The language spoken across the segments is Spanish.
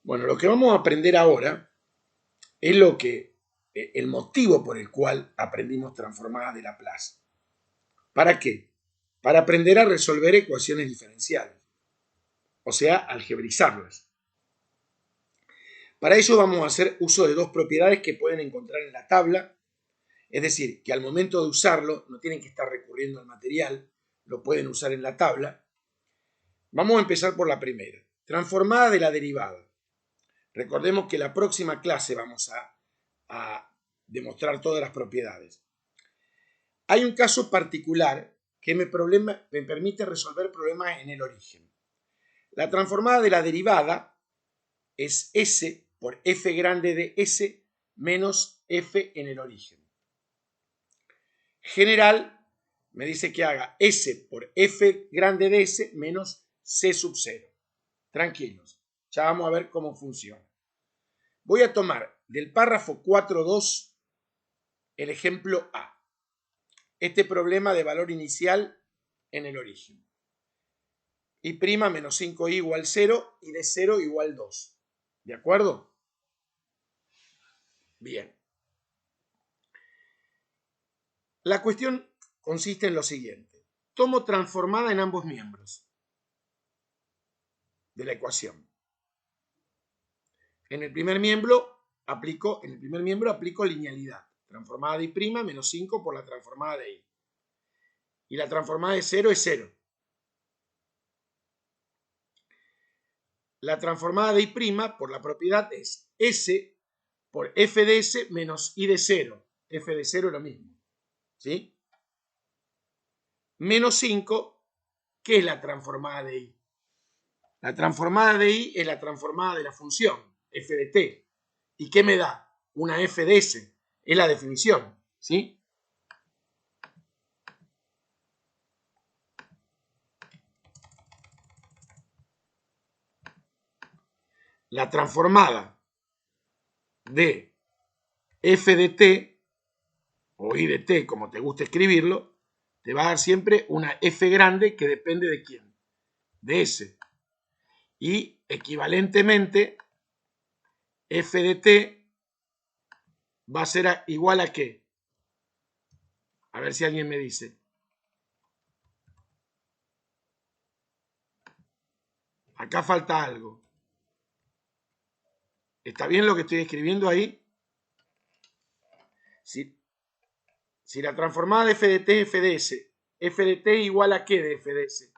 Bueno, lo que vamos a aprender ahora es el motivo por el cual aprendimos transformadas de Laplace. ¿Para qué? Para aprender a resolver ecuaciones diferenciales, o sea, algebrizarlas. Para ello vamos a hacer uso de dos propiedades que pueden encontrar en la tabla, es decir, que al momento de usarlo no tienen que estar recurriendo al material, lo pueden usar en la tabla. Vamos a empezar por la primera, transformada de la derivada. Recordemos que la próxima clase vamos a demostrar todas las propiedades. Hay un caso particular que me permite resolver problemas en el origen. La transformada de la derivada es S por f grande de S menos f en el origen. General me dice que haga S por f grande de S menos C sub 0. Tranquilos, ya vamos a ver cómo funciona. Voy a tomar del párrafo 4.2 el ejemplo A. Este problema de valor inicial en el origen. Y' menos 5i igual 0 y de 0 igual 2. ¿De acuerdo? Bien. La cuestión consiste en lo siguiente. Tomo transformada en ambos miembros de la ecuación. En el primer miembro aplico linealidad. Transformada de I' menos 5 por la transformada de I. Y la transformada de 0 es 0. La transformada de I' por la propiedad es S por f de S menos I de 0. F de 0 es lo mismo. ¿Sí? Menos 5, ¿qué es la transformada de I? La transformada de I es la transformada de la función, f de t. ¿Y qué me da? Una f de S. Es la definición. ¿Sí? La transformada de f de t, o I de t, como te guste escribirlo, te va a dar siempre una f grande que depende de quién, de S. Y equivalentemente, f de t va a ser igual a ¿qué? A ver si alguien me dice. Acá falta algo. ¿Está bien lo que estoy escribiendo ahí? Si la transformada de f de t es f de s, f de t igual a ¿qué de f de s?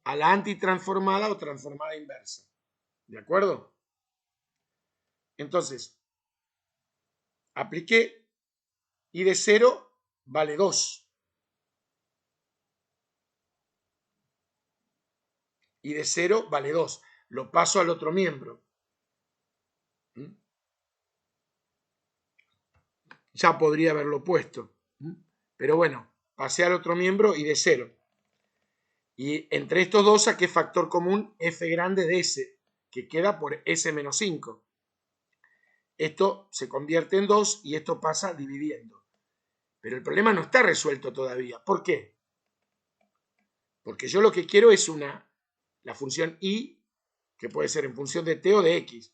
A la antitransformada o transformada inversa. ¿De acuerdo? Entonces, apliqué y de 0 vale 2. Y de 0 vale 2. Lo paso al otro miembro. Ya podría haberlo puesto. Pero bueno, pasé al otro miembro y de 0. Y entre estos dos saqué factor común f grande de S, que queda por S menos 5. Esto se convierte en 2 y esto pasa dividiendo. Pero el problema no está resuelto todavía. ¿Por qué? Porque yo lo que quiero es la función y, que puede ser en función de t o de x.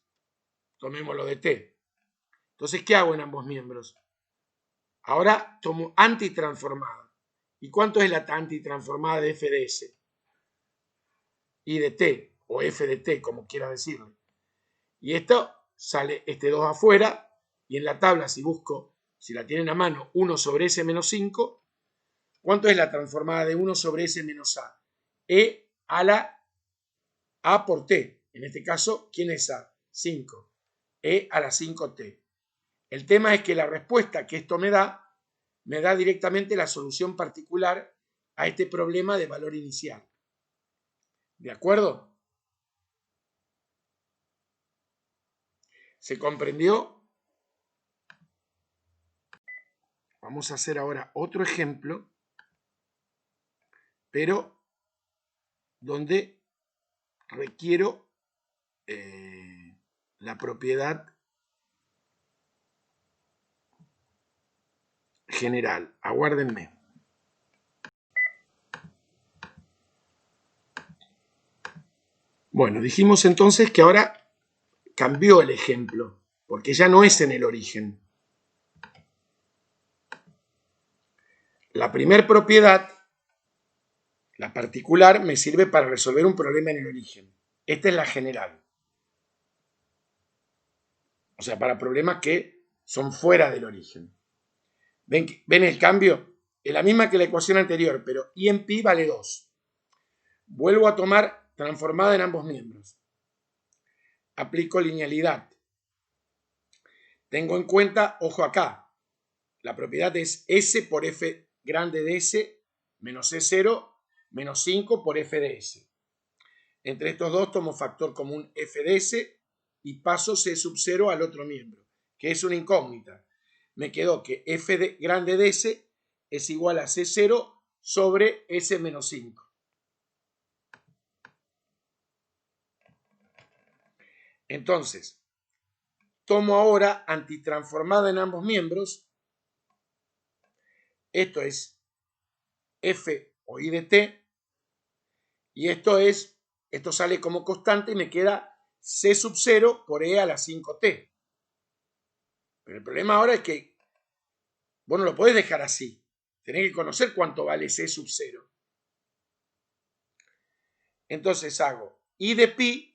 Tomémoslo de t. Entonces, ¿qué hago en ambos miembros? Ahora tomo antitransformada. ¿Y cuánto es la antitransformada de f de s? I de t, o f de t, como quiera decirle. Y esto sale este 2 afuera, y en la tabla, si busco, si la tienen a mano, 1 sobre s menos 5, ¿cuánto es la transformada de 1 sobre s menos a? E a la a por t. En este caso, ¿quién es a? 5. E a la 5t. El tema es que la respuesta que esto me da directamente la solución particular a este problema de valor inicial. ¿De acuerdo? ¿Se comprendió? Vamos a hacer ahora otro ejemplo, pero donde requiero la propiedad general. Aguárdenme. Bueno, dijimos entonces que ahora cambió el ejemplo, porque ya no es en el origen. La primer propiedad, la particular, me sirve para resolver un problema en el origen. Esta es la general. O sea, para problemas que son fuera del origen. ¿Ven el cambio? Es la misma que la ecuación anterior, pero I en pi vale 2. Vuelvo a tomar transformada en ambos miembros. Aplico linealidad. Tengo en cuenta, ojo acá, la propiedad es S por F grande de S menos E0 menos 5 por F de S. Entre estos dos tomo factor común F de S y paso C sub 0 al otro miembro, que es una incógnita. Me quedó que F de grande de S es igual a C0 sobre S menos 5. Entonces, tomo ahora antitransformada en ambos miembros. Esto es F o I de T. Y esto sale como constante y me queda C sub 0 por E a la 5T. Pero el problema ahora es que vos no lo podés dejar así. Tenés que conocer cuánto vale C sub 0. Entonces hago I de pi,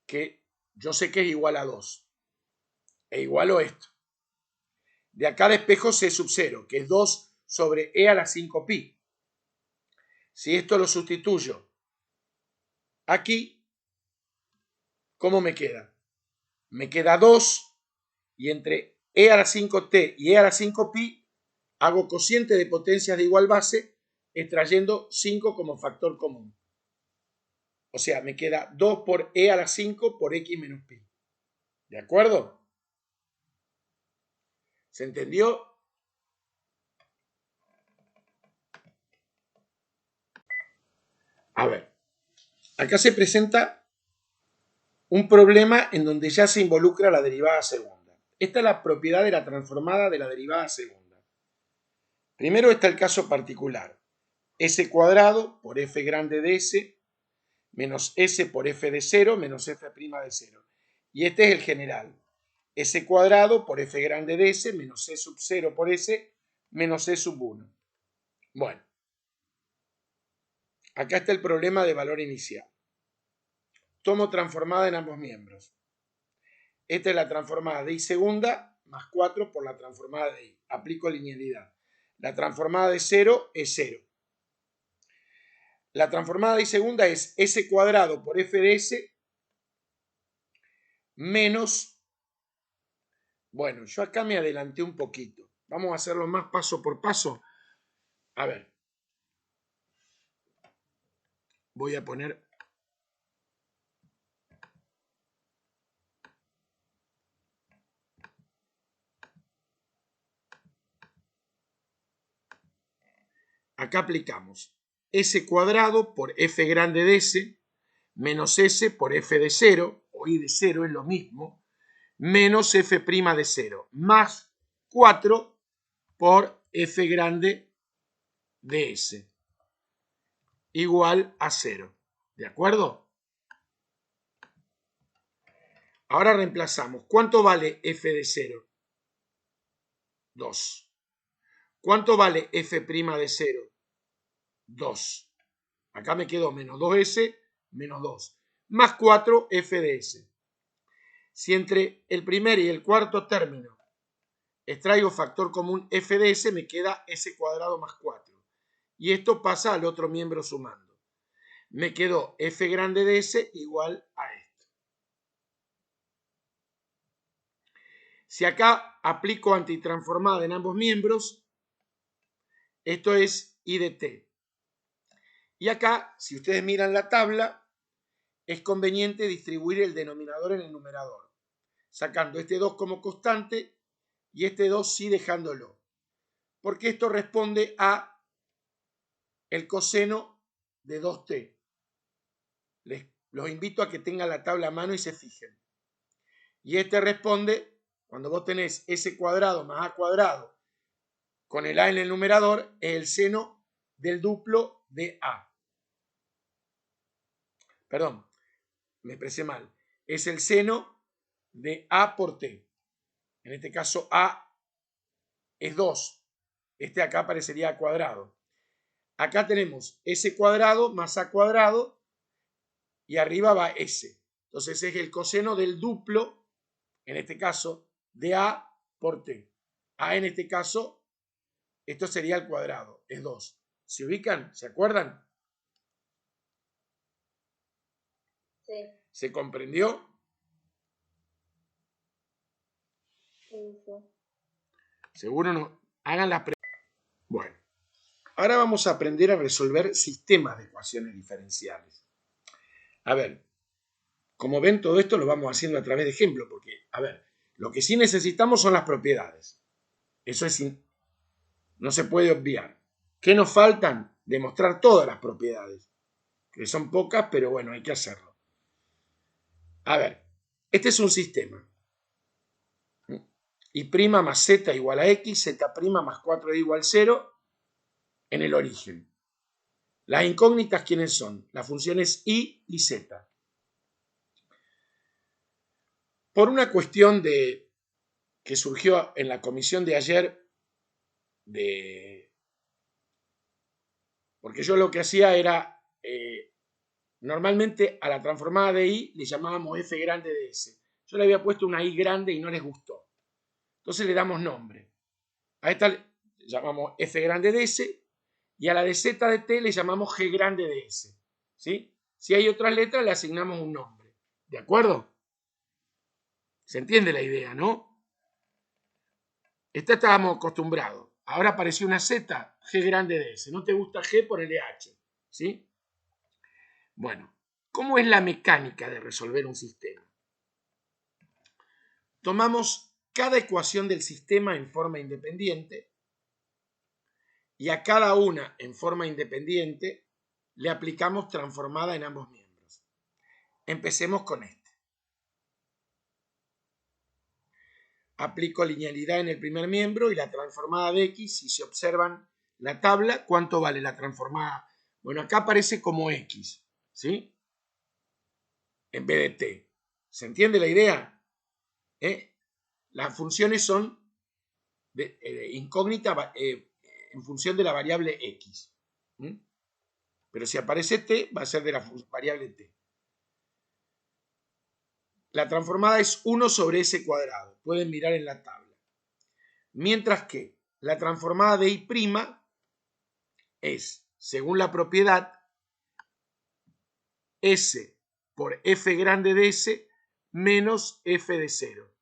que yo sé que es igual a 2. E igualo esto. De acá despejo C sub 0, que es 2 sobre E a la 5pi. Si esto lo sustituyo aquí, ¿cómo me queda? Me queda 2 y entre E a la 5t y E a la 5pi hago cociente de potencias de igual base extrayendo 5 como factor común. O sea, me queda 2 por E a la 5 por X menos pi. ¿De acuerdo? ¿Se entendió? A ver, acá se presenta un problema en donde ya se involucra la derivada segunda. Esta es la propiedad de la transformada de la derivada segunda. Primero está el caso particular. S cuadrado por F grande de S menos S por F de 0 menos F' de 0. Y este es el general. S cuadrado por F grande de S menos C sub 0 por S menos C sub 1. Bueno, acá está el problema de valor inicial. Tomo transformada en ambos miembros. Esta es la transformada de I segunda más 4 por la transformada de I. Aplico linealidad. La transformada de 0 es 0. La transformada de I segunda es S cuadrado por F de S menos... Bueno, yo acá me adelanté un poquito. Vamos a hacerlo más paso por paso. A ver. Voy a poner... Acá aplicamos S cuadrado por F grande de S menos S por F de 0, o I de 0 es lo mismo, menos F' de 0, más 4 por F grande de S, igual a 0. ¿De acuerdo? Ahora reemplazamos. ¿Cuánto vale F de 0? 2. ¿Cuánto vale F' de 0? 2. Acá me quedó menos 2S menos 2. Más 4 F de S. Si entre el primer y el cuarto término extraigo factor común F de S, me queda S cuadrado más 4. Y esto pasa al otro miembro sumando. Me quedó F grande de S igual a esto. Si acá aplico antitransformada en ambos miembros, esto es I de T. Y acá, si ustedes miran la tabla, es conveniente distribuir el denominador en el numerador, sacando este 2 como constante y este 2 sí dejándolo, porque esto responde a el coseno de 2t. Los invito a que tengan la tabla a mano y se fijen. Y este responde, cuando vos tenés S cuadrado más A cuadrado con el A en el numerador, es el seno del duplo de A. perdón, me expresé mal, es el seno de A por T. En este caso A es 2. Este acá parecería A cuadrado. Acá tenemos S cuadrado más A cuadrado y arriba va S. Entonces es el coseno del duplo, en este caso, de A por T. A en este caso, esto sería el cuadrado, es 2. ¿Se ubican? ¿Se acuerdan? Sí. ¿Se comprendió? Sí. Seguro no. Hagan las preguntas. Bueno, ahora vamos a aprender a resolver sistemas de ecuaciones diferenciales. A ver, como ven, todo esto lo vamos haciendo a través de ejemplos, porque, a ver, lo que sí necesitamos son las propiedades. Eso es, no se puede obviar. ¿Qué nos faltan? Demostrar todas las propiedades, que son pocas, pero bueno, hay que hacerlo. A ver, este es un sistema. Y' más z igual a x, z' más 4y igual 0 en el origen. Las incógnitas, ¿quiénes son? Las funciones y z. Por una cuestión que surgió en la comisión de ayer, porque yo lo que hacía era, normalmente a la transformada de y le llamábamos f grande de s. Yo le había puesto una y grande y no les gustó. Entonces le damos nombre. A esta le llamamos f grande de s y a la de z de t le llamamos g grande de s. ¿Sí? Si hay otras letras le asignamos un nombre. ¿De acuerdo? ¿Se entiende la idea, no? Esta estábamos acostumbrados. Ahora apareció una z, g grande de s. ¿No te gusta g? Ponele h. ¿Sí? Bueno, ¿cómo es la mecánica de resolver un sistema? Tomamos cada ecuación del sistema en forma independiente y a cada una en forma independiente le aplicamos transformada en ambos miembros. Empecemos con este. Aplico linealidad en el primer miembro y la transformada de x. Si se observan la tabla, ¿cuánto vale la transformada? Bueno, acá aparece como x, ¿sí? En vez de t. ¿Se entiende la idea? Las funciones son incógnitas en función de la variable x. Pero si aparece t, va a ser de la variable t. La transformada es 1 sobre s cuadrado. Pueden mirar en la tabla. Mientras que la transformada de y' es, según la propiedad, s por f grande de s menos f de 0.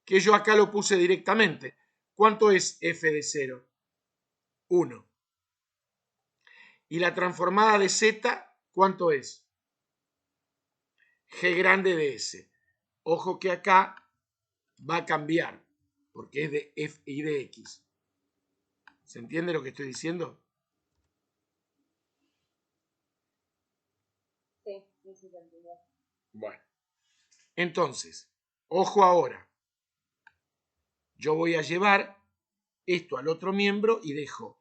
Que yo acá lo puse directamente. ¿Cuánto es f de 0? 1. Y la transformada de z, ¿cuánto es? G grande de s. Ojo que acá va a cambiar, porque es de f y de x. ¿Se entiende lo que estoy diciendo? Sí, sí, sí, Bueno, entonces, ojo ahora. Yo voy a llevar esto al otro miembro y dejo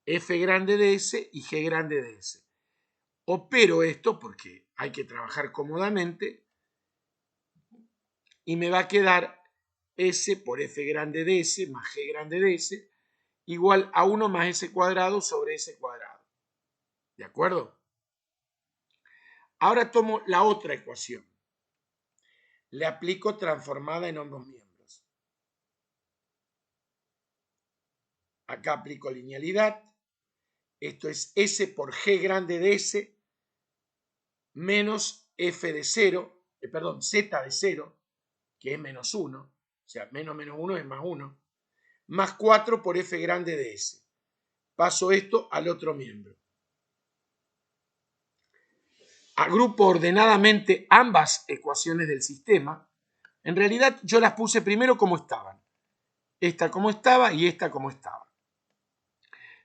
f grande de s y g grande de s. Opero esto porque hay que trabajar cómodamente y me va a quedar s por f grande de s más g grande de s igual a 1 más s cuadrado sobre s cuadrado. ¿De acuerdo? Ahora tomo la otra ecuación. Le aplico transformada en ambos miembros. Acá aplico linealidad. Esto es s por g grande de s menos f de 0, perdón, z de 0, que es menos 1, o sea, menos 1 es más 1, más 4 por f grande de s. Paso esto al otro miembro. Agrupo ordenadamente ambas ecuaciones del sistema. En realidad yo las puse primero como estaban. Esta como estaba y esta como estaba.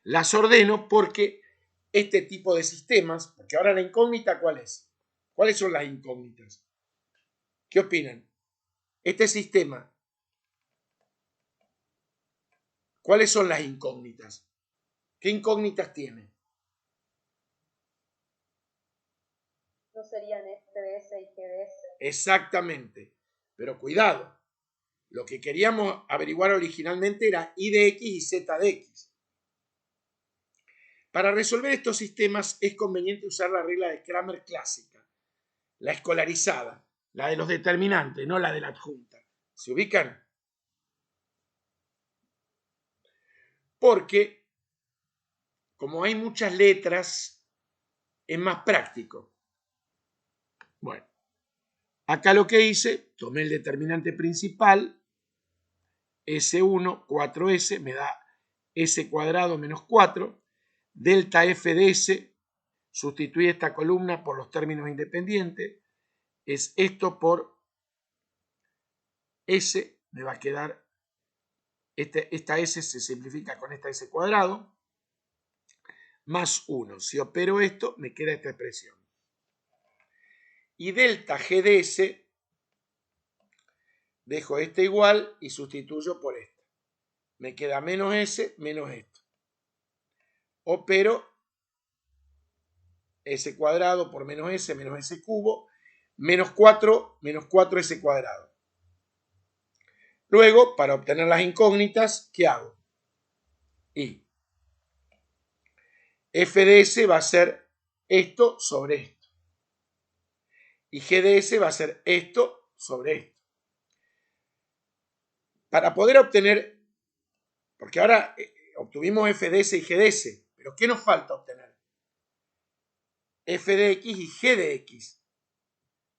Las ordeno porque este tipo de sistemas, porque ahora la incógnita, ¿cuál es? ¿Cuáles son las incógnitas? ¿Qué opinan? Este sistema, ¿cuáles son las incógnitas? ¿Qué incógnitas tiene? No serían f de s y g de s. Exactamente. Pero cuidado, lo que queríamos averiguar originalmente era y de x y z de x. Para resolver estos sistemas es conveniente usar la regla de Cramer clásica, la escolarizada, la de los determinantes, no la de la adjunta. ¿Se ubican? Porque, como hay muchas letras, es más práctico. Bueno, acá lo que hice, tomé el determinante principal, S1, 4S, me da S cuadrado menos 4, delta F de S, sustituí esta columna por los términos independientes, es esto por S, me va a quedar, esta S se simplifica con esta S cuadrado, más 1. Si opero esto, me queda esta expresión. Y delta G de S, dejo este igual y sustituyo por esto. Me queda menos S, menos esto. Opero S cuadrado por menos S cubo, menos 4S cuadrado. Luego, para obtener las incógnitas, ¿qué hago? Y F de S va a ser esto sobre esto. Y G de S va a ser esto sobre esto. Para poder obtener, porque ahora obtuvimos F de S y G de S, pero ¿qué nos falta obtener? F de X y G de X.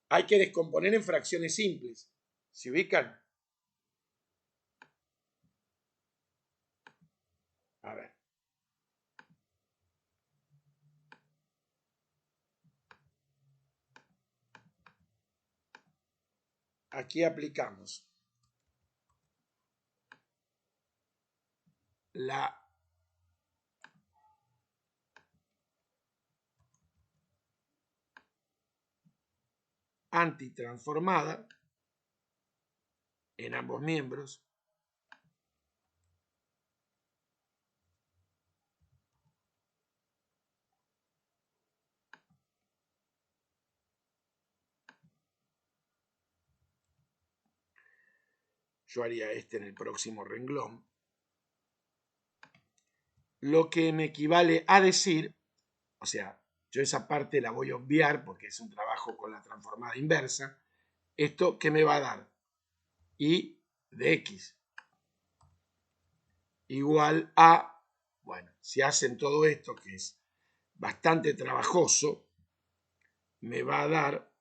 Hay que descomponer en fracciones simples. ¿Se ubican? A ver. Aquí aplicamos la antitransformada en ambos miembros. Yo haría este en el próximo renglón. Lo que me equivale a decir, o sea, yo esa parte la voy a obviar porque es un trabajo con la transformada inversa. ¿Esto qué me va a dar? Y de X igual a, bueno, si hacen todo esto que es bastante trabajoso, me va a dar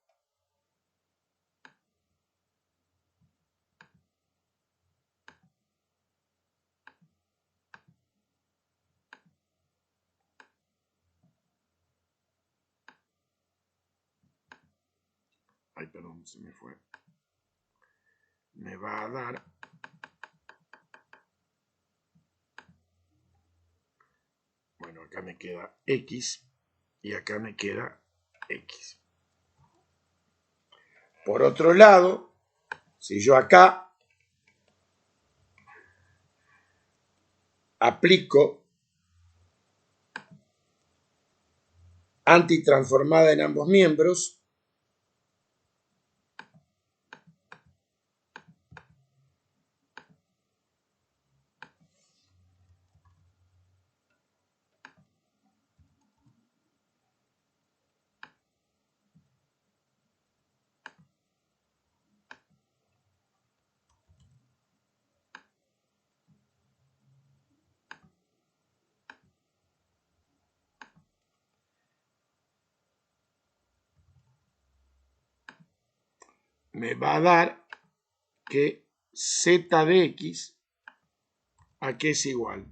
ay, perdón, se me fue. Me va a dar bueno, acá me queda X y acá me queda X. Por otro lado, si yo acá aplico antitransformada en ambos miembros, me va a dar que Z de X a qué es igual.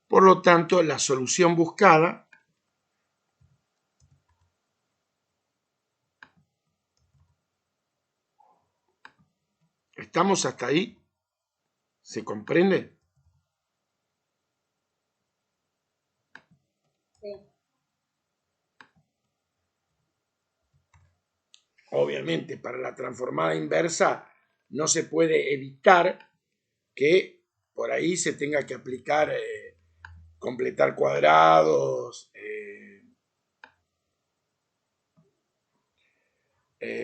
Por lo tanto, la solución buscada ¿estamos hasta ahí? ¿Se comprende? Sí. Obviamente, para la transformada inversa no se puede evitar que por ahí se tenga que aplicar, completar cuadrados,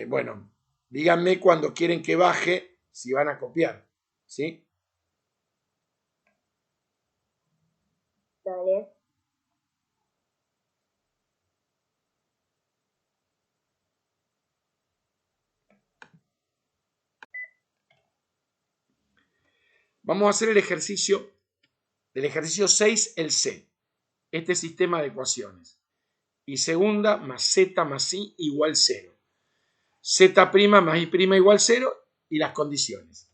bueno, díganme cuando quieren que baje, si van a copiar, ¿sí? Dale. Vamos a hacer el ejercicio, del ejercicio 6, el C, este sistema de ecuaciones. Y segunda más z más i igual 0. Z' más i' igual 0 y las condiciones.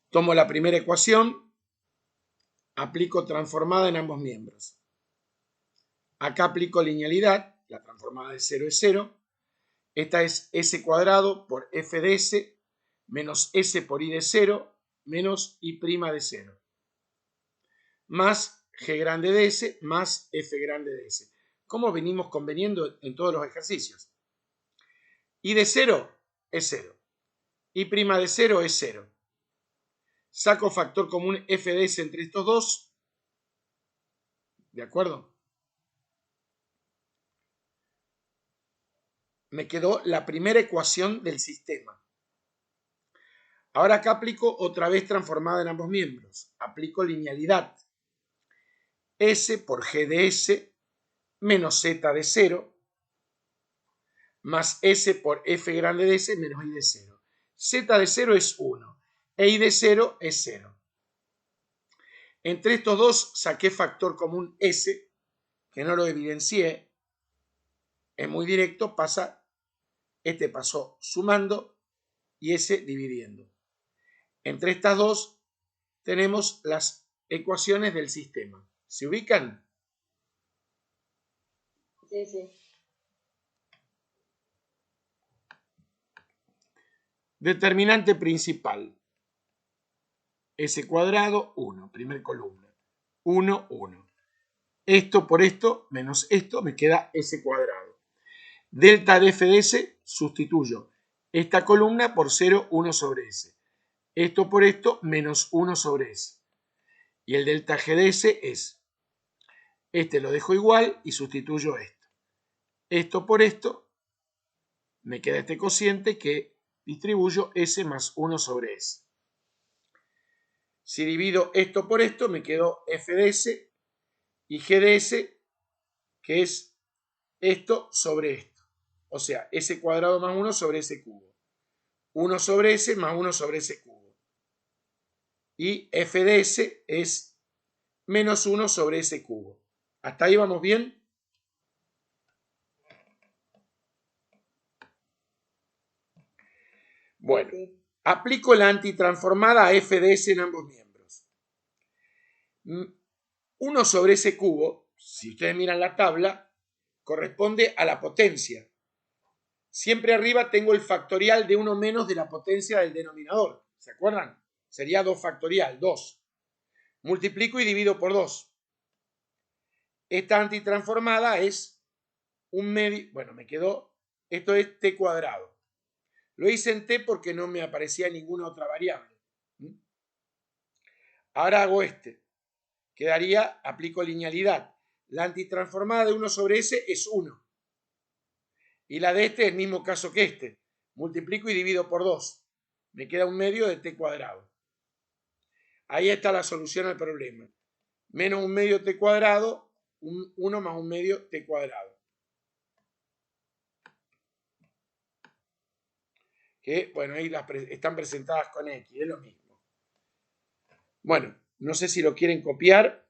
Tomo la primera ecuación, aplico transformada en ambos miembros. Acá aplico linealidad, la transformada de 0 es 0. Esta es s cuadrado por f de s menos s por i de 0 menos i' de 0. Más g grande de s más f grande de s. Como venimos conveniendo en todos los ejercicios. I de 0 es 0. I' de 0 es 0. Saco factor común f de s entre estos dos. ¿De acuerdo? Me quedó la primera ecuación del sistema. Ahora acá aplico otra vez transformada en ambos miembros. Aplico linealidad. S por g de s menos z de 0 más s por f grande de s menos i de 0. Z de 0 es 1 e i de 0 es 0. Entre estos dos saqué factor común s, que no lo evidencié. Es muy directo, este pasó sumando y ese dividiendo. Entre estas dos tenemos las ecuaciones del sistema. ¿Se ubican? Sí, sí. Determinante principal. S cuadrado, 1, primer columna. 1, 1. Esto por esto menos esto me queda S cuadrado. Delta de f de s sustituyo esta columna por 0, 1 sobre s. Esto por esto menos 1 sobre s. Y el delta g de s es, este lo dejo igual y sustituyo esto. Esto por esto me queda este cociente que distribuyo s más 1 sobre s. Si divido esto por esto me quedó f de s y g de s, que es esto sobre esto. O sea, s cuadrado más 1 sobre s cubo. 1 sobre s más 1 sobre s cubo. Y f de s es menos 1 sobre s cubo. ¿Hasta ahí vamos bien? Bueno, Sí. aplico la antitransformada a f de s en ambos miembros. 1 sobre s cubo, si ustedes miran la tabla, corresponde a la potencia. Siempre arriba tengo el factorial de 1 menos de la potencia del denominador. ¿Se acuerdan? Sería 2 factorial, 2. Multiplico y divido por 2. Esta antitransformada es un medio, bueno, me quedó, esto es t cuadrado. Lo hice en t porque no me aparecía ninguna otra variable. Ahora hago este. Quedaría, aplico linealidad. La antitransformada de 1 sobre s es 1. Y la de este es el mismo caso que este. Multiplico y divido por 2. Me queda un medio de t cuadrado. Ahí está la solución al problema. Menos un medio t cuadrado, 1 más un medio t cuadrado. Que, bueno, ahí están presentadas con x, es lo mismo. Bueno, no sé si lo quieren copiar.